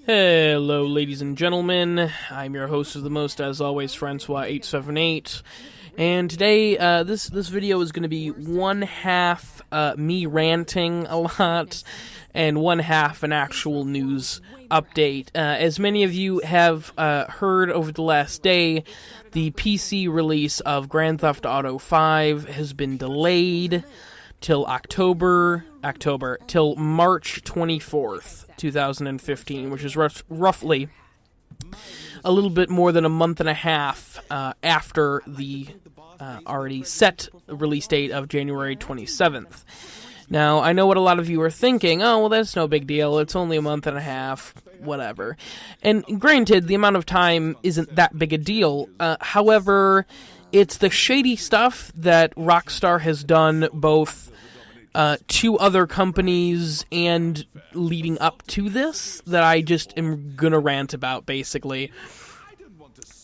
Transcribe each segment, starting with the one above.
Hello, ladies and gentlemen. I'm your host of the most, as always, Francois878. And today, this video is going to be one half me ranting a lot, and one half an actual news update. As many of you have heard over the last day, the PC release of Grand Theft Auto 5 has been delayed till till March 24th, 2015, which is roughly a little bit more than a month and a half after the already set release date of January 27th. Now, I know what a lot of you are thinking, oh, well, that's no big deal, it's only a month and a half, whatever. And granted, the amount of time isn't that big a deal, however, it's the shady stuff that Rockstar has done both to other companies and leading up to this that I just am gonna rant about, basically.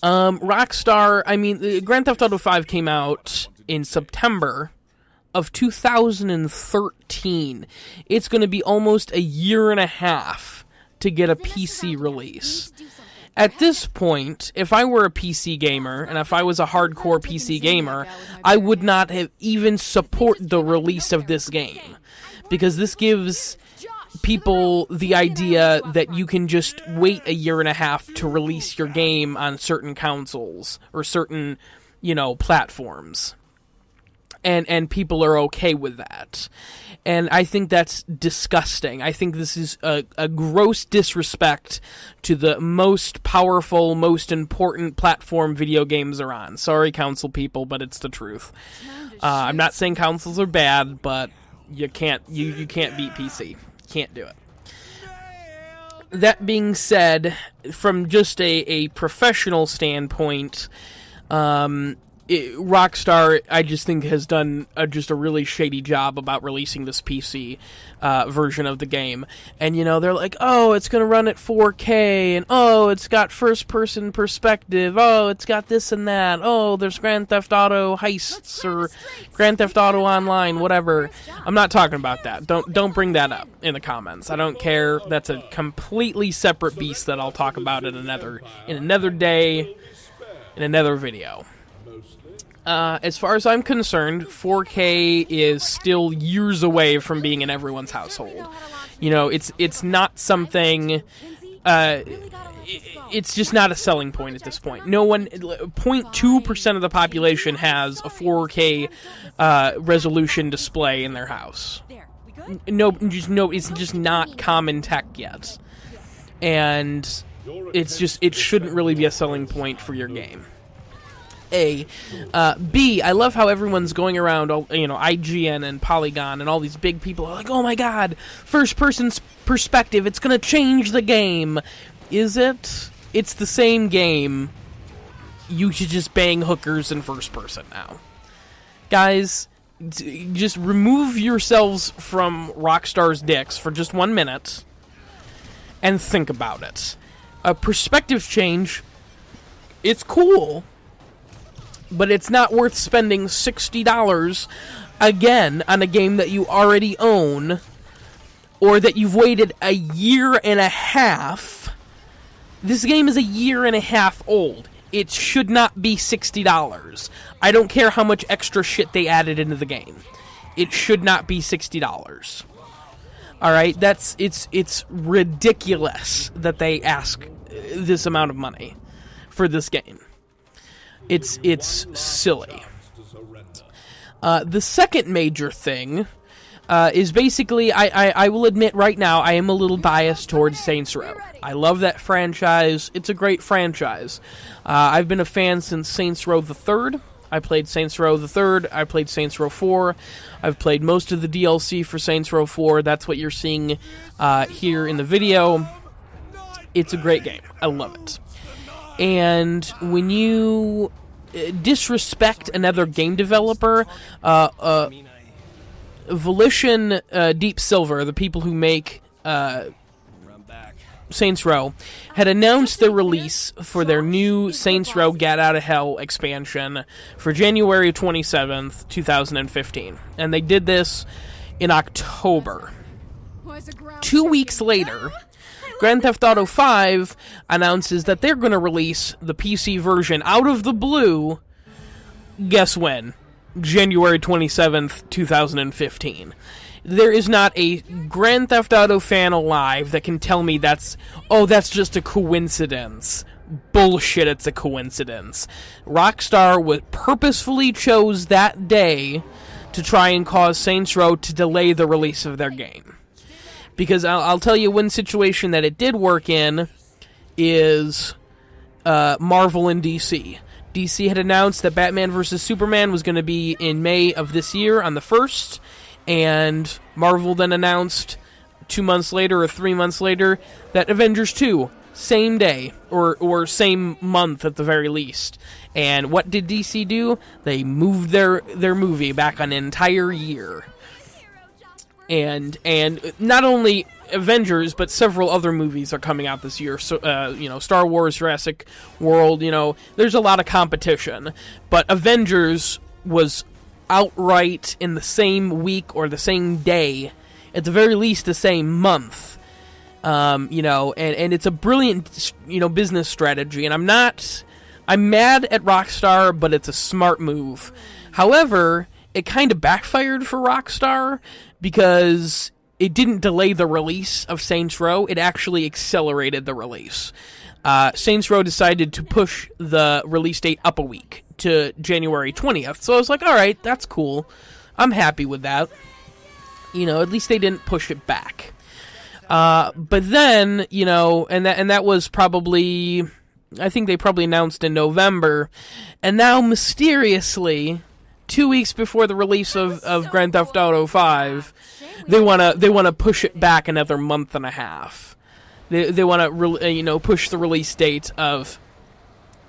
Rockstar, Grand Theft Auto 5 came out in September of 2013. It's gonna be almost a year and a half to get a PC release. At this point, if I were a PC gamer, and if I was a hardcore PC gamer, I would not have even support the release of this game. Because this gives people the idea that you can just wait a year and a half to release your game on certain consoles, or certain, platforms. And people are okay with that. And I think that's disgusting. I think this is a gross disrespect to the most powerful, most important platform video games are on. Sorry, console people, but it's the truth. I'm not saying consoles are bad, but you can't beat PC. Can't do it. That being said, from just a professional standpoint, Rockstar, I just think, has done just a really shady job about releasing this PC version of the game. And, they're like, oh, it's going to run at 4K, and oh, it's got first-person perspective, oh, it's got this and that, oh, there's Grand Theft Auto heists, or Grand Theft Auto Online, whatever. I'm not talking about that. Don't bring that up in the comments. I don't care. That's a completely separate beast that I'll talk about in another day, in another video. As far as I'm concerned, 4K is still years away from being in everyone's household. It's not something, it's just not a selling point at this point. No one, 0.2% of the population has a 4K resolution display in their house. It's just not common tech yet. And it shouldn't really be a selling point for your game. B, I love how everyone's going around, IGN and Polygon and all these big people are like, oh my god, first-person perspective, it's gonna change the game. Is it? It's the same game. You should just bang hookers in first-person now. Guys, just remove yourselves from Rockstar's dicks for just 1 minute and think about it. A perspective change, it's cool, but it's not worth spending $60 again on a game that you already own, or that you've waited a year and a half. This game is a year and a half old. It should not be $60. I don't care how much extra shit they added into the game. It should not be $60. Alright, it's ridiculous that they ask this amount of money for this game. It's silly. The second major thing is basically, I will admit right now, I am a little biased towards Saints Row. I love that franchise. It's a great franchise. I've been a fan since Saints Row the 3rd. I played Saints Row the 3rd. I played Saints Row 4. I've played most of the DLC for Saints Row 4. That's what you're seeing here in the video. It's a great game. I love it. And when you disrespect another game developer, Volition Deep Silver, the people who make Saints Row, had announced the release for their new Saints Row Get Out of Hell expansion for January 27th, 2015. And they did this in October. 2 weeks later, Grand Theft Auto 5 announces that they're going to release the PC version out of the blue. Guess when? January 27th, 2015. There is not a Grand Theft Auto fan alive that can tell me that's just a coincidence. Bullshit, it's a coincidence. Rockstar purposefully chose that day to try and cause Saints Row to delay the release of their game. Because I'll tell you one situation that it did work in is Marvel and DC. DC had announced that Batman vs. Superman was going to be in May of this year on the 1st, and Marvel then announced 2 months later or 3 months later that Avengers 2, same day, or same month at the very least. And what did DC do? They moved their movie back an entire year. And not only Avengers, but several other movies are coming out this year. So, Star Wars, Jurassic World, there's a lot of competition. But Avengers was outright in the same week or the same day, at the very least the same month. And it's a brilliant, business strategy. And I'm mad at Rockstar, but it's a smart move. However, it kind of backfired for Rockstar because it didn't delay the release of Saints Row. It actually accelerated the release. Saints Row decided to push the release date up a week to January 20th. So I was like, all right, that's cool. I'm happy with that. At least they didn't push it back. But then, and that was probably, I think they probably announced in November. And now, mysteriously, 2 weeks before the release of Grand Theft Auto 5, they wanna push it back another month and a half. They wanna push the release date of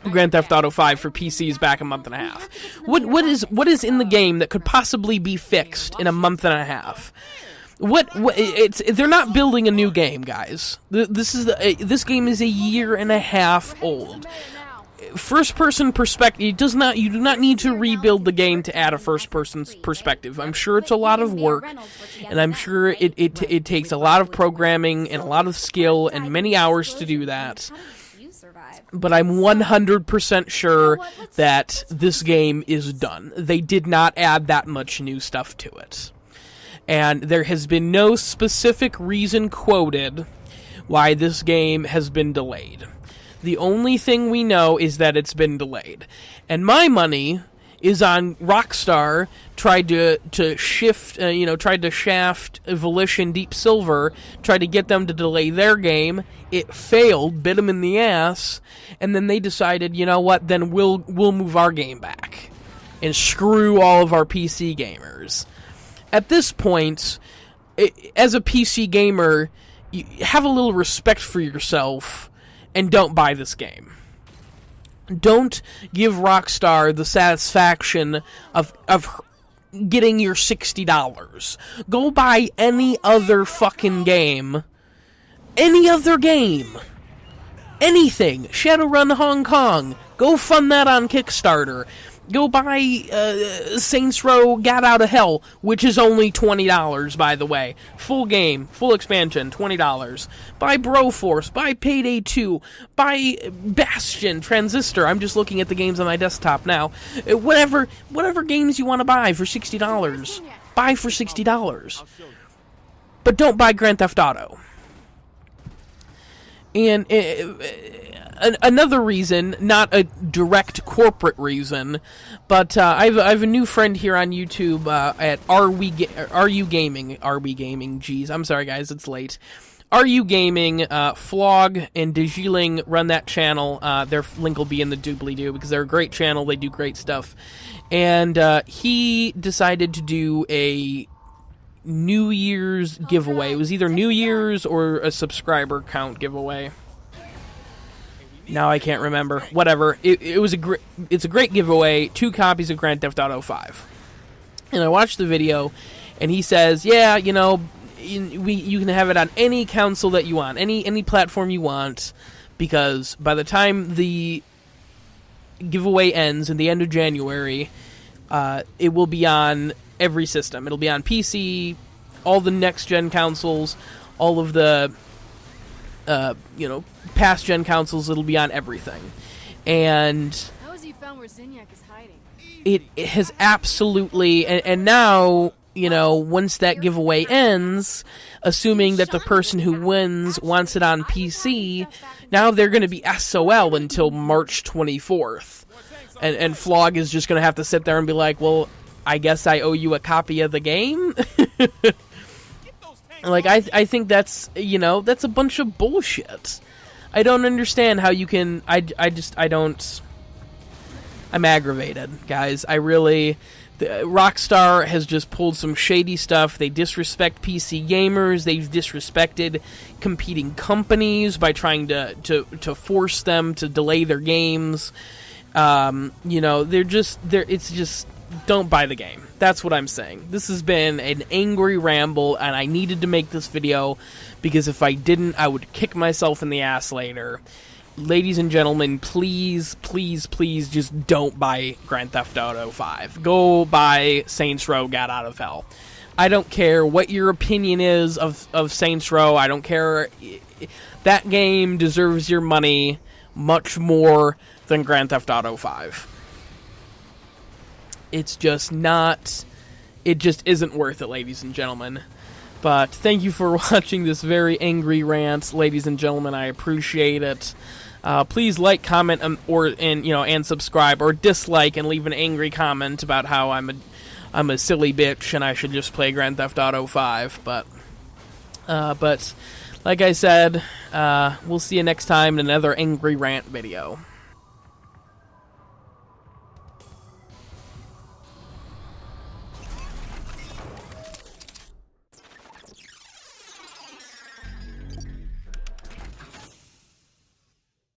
Grand Theft Auto 5 for PCs back a month and a half. What is in the game that could possibly be fixed in a month and a half? They're not building a new game, guys. This game is a year and a half old. First-person perspective, you do not need to rebuild the game to add a first-person perspective. I'm sure it's a lot of work, and I'm sure it takes a lot of programming and a lot of skill and many hours to do that. But I'm 100% sure that this game is done. They did not add that much new stuff to it. And there has been no specific reason quoted why this game has been delayed. The only thing we know is that it's been delayed. And my money is on Rockstar tried to shaft Volition Deep Silver, tried to get them to delay their game. It failed, bit them in the ass, and then they decided, you know what, then we'll move our game back and screw all of our PC gamers. At this point, as a PC gamer, you have a little respect for yourself and don't buy this game. Don't give Rockstar the satisfaction of getting your $60. Go buy any other fucking game. Any other game. Anything. Shadowrun Hong Kong. Go fund that on Kickstarter. Go buy Saints Row Gat Out of Hell, which is only $20, by the way. Full game, full expansion, $20. Buy Broforce, buy Payday 2, buy Bastion, Transistor. I'm just looking at the games on my desktop now. Whatever games you want to buy for $60, buy for $60. But don't buy Grand Theft Auto. And another reason, not a direct corporate reason, but I have a new friend here on YouTube at RU Gaming. Geez, I'm sorry guys, it's late. RU Gaming, Flog and Dejiling run that channel. Their link will be in the doobly-doo because they're a great channel. They do great stuff. And he decided to do a New Year's giveaway. It was either New Year's or a subscriber count giveaway. Now I can't remember. Whatever. It's a great giveaway. 2 copies of Grand Theft Auto 5. And I watched the video, and he says, yeah, you can have it on any console that you want, any platform you want, because by the time the giveaway ends in the end of January, it will be on every system. It'll be on PC, all the next-gen consoles, all of the past gen consoles, it'll be on everything. And How has you found where Zinyak is hiding? it has absolutely, and now, once that giveaway ends, assuming that the person who wins wants it on PC, now they're going to be SOL until March 24th. And Flog is just going to have to sit there and be like, well, I guess I owe you a copy of the game? Like, I think that's, that's a bunch of bullshit. I don't understand how you can, I don't, I'm aggravated, guys. Rockstar has just pulled some shady stuff. They disrespect PC gamers. They've disrespected competing companies by trying to force them to delay their games. It's just, don't buy the game. That's what I'm saying. This has been an angry ramble, and I needed to make this video because if I didn't, I would kick myself in the ass later. Ladies and gentlemen, please, please, please just don't buy Grand Theft Auto 5. Go buy Saints Row Got Out of Hell. I don't care what your opinion is of Saints Row. I don't care. That game deserves your money much more than Grand Theft Auto 5. It's just not... It just isn't worth it, ladies and gentlemen. But thank you for watching this very angry rant, ladies and gentlemen. I appreciate it. Please like, comment, and subscribe, or dislike and leave an angry comment about how I'm a silly bitch and I should just play Grand Theft Auto 5. But like I said, we'll see you next time in another angry rant video.